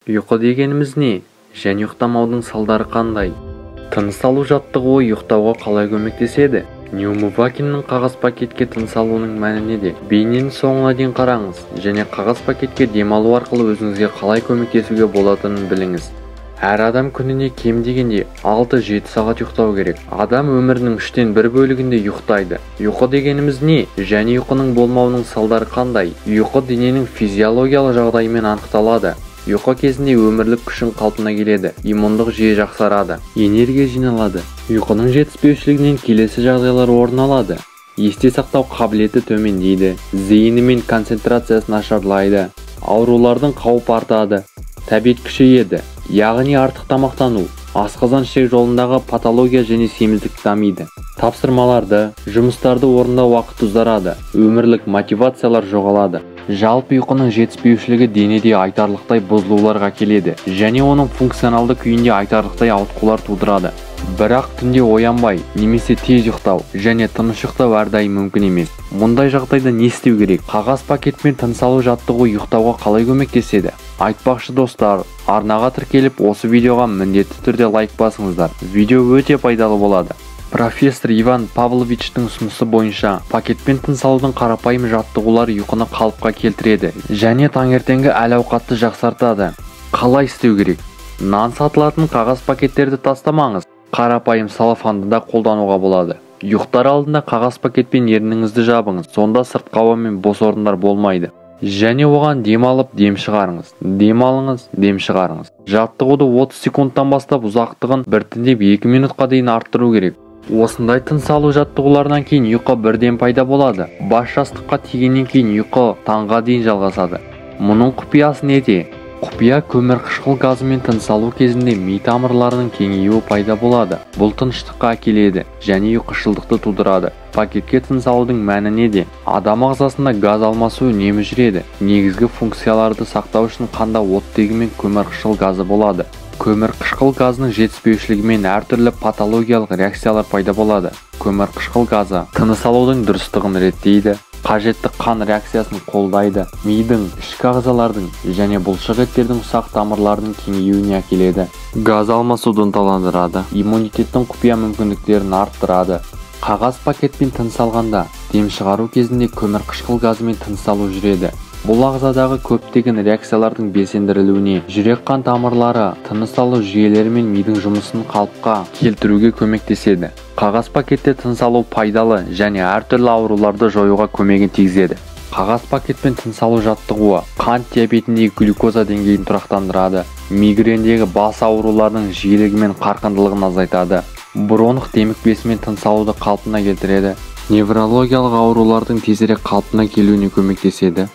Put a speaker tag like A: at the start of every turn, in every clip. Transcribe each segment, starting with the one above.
A: Ұйқы дегеніміз не? Және ұйықтамаудың салдары қандай? Тыныс алу жаттығуы ұйықтауға қалай көмектеседі? Неумывакиннің қағаз пакетке тыныс алуының мәні неде? Бейнені соңына дейін қараңыз және қағаз пакетке демалу арқылы өзіңізге қалай көмектесуге болатынын біліңіз. Әр адам күніне кем дегенде 6-7 сағат ұйықтау керек. Адам өмірінің 3-тен 1 бөлігінде ұйықтайды. Ұйқы дегеніміз не? Және ұйқының болмауының салдары қандай? Ұйқы дененің физиологиялық жағдайымен анықталады. Ұйқы кезінде өмірлік күшің қалпына келеді, иммундық жүйе жақсарады, энергия жиналады. Ұйқының жетіспеушілігінен келесі жағдайлар орын алады. Есте сақтау қабілеті төмендейді, зейіні мен концентрациясы нашарлайды, аурулардың қаупі артады, тәбет күшейеді, яғни артық тамақтану, асқазан ішек жолындағы патология және семіздік дамиды. Тапсырмаларды, жұмыстарды орындау уақыты ұзарады, өмірлік мотивациялар жоғалады. Жалпы ұйқының жетіспеушілігі денеде айтарлықтай бұзылуларға келеді және оның функционалды күйінде айтарлықтай ауытқулар тудырады. Бірақ түнде оянбай, немесе тез ұйықтау және тыныш ұйықтау әрдайым мүмкін емес. Мұндай жағдайда не істеу керек? Қағаз пакетпен тыныс алу жаттығуы ұйықтауға қалай көмектеседі? Айтпақшы достар, арнаға тіркеліп осы видеоға міндетті түрде лайк басыңыздар. Видео өте пайдалы болады. Профессор Иван Павловичтің ұсынысы бойынша пакетпен тыныс алудың қарапайым жаттығулары ұйқыны қалыпқа келтіреді және таңертеңгі әл-ауқатты жақсартады. Қалай істеу керек? Нан сатылатын қағаз пакеттерді тастамаңыз. Қарапайым салафанды да қолдануға болады. Ұйықтар алдында қағаз пакетпен ерніңізді жабыңыз, сонда сыртқы ауа мен бос орындар болмайды. Және оған дем алып, дем шығарыңыз. Дем алыңыз, дем шығарыңыз. Жаттығуды 30 секундтан бастап ұзақтығын біртіндеп 2 минутқа дейін арттыру керек. Осындай тыныс алу жаттығулардан кейін ұйқы бірден пайда болады. Бас жастыққа тигеннен кейін ұйқы таңға дейін жалғасады. Мұның құпиясы неде? Құпия көмір қышқыл газымен тыныс алу кезінде ми тамырларының кеңеюі пайда болады. Бұл тыныштыққа әкеледі және ұйқышылдықты тудырады. Пакетке тыныс алудың мәні неде? Адам ағзасында газ алмасу үнемі жүреді. Негізгі функцияларды сақтау үшін қанда оттегі мен көмір қышқыл газы болады. Көмір қышқыл газының жетіспеушілігімен әртүрлі патологиялық реакциялар пайда болады. Көмір қышқыл газы тыныс алудың дұрыстығын реттейді, қажетті қан реакциясын қолдайды, мидың, ішкі ағзалардың және бұлшық еттердің ұсақ тамырларының кеңеюіне әкеледі. Газ алмасуды ынталандырады, иммунитеттің құпия мүмкіндіктерін арттырады. Қағаз пакетпен тыныс алғанда, дем шығару кезінде көмір қышқыл газымен тыныс алу жүреді. Бұл ағзадағы көптеген реакциялардың белсендірілуіне, жүрек қан тамырлары, тыныс алу жүйелері мен мидың жұмысын қалыпқа келтіруге көмектеседі. Қағаз пакетте тыныс алу пайдалы және әртүрлі ауруларды жоюға көмегін тигізеді. Қағаз пакетпен тыныс алу жаттығуы қант диабетіндегі глюкоза деңгейін тұрақтандырады, мигрендегі бас ауруларының жиілігі мен қарқындылығын азайтады, бронх демікпесімен тыныс алуды қалпына келтіреді, неврологиялық аурулардың тезірек қалпына келуіне көмектеседі.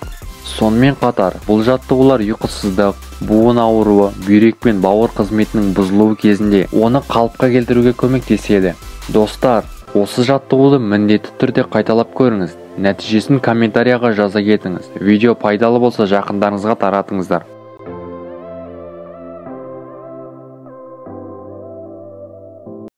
A: Сонымен қатар, бұл жаттығулар ұйқысыздық, буын ауруы, бүйрек пен бауыр қызметінің бұзылуы кезінде оны қалыпқа келтіруге көмектеседі. Достар, осы жаттығуды міндетті түрде қайталап көріңіз. Нәтижесін комментарияға жаза кетіңіз. Видео пайдалы болса жақындарыңызға таратыңыздар.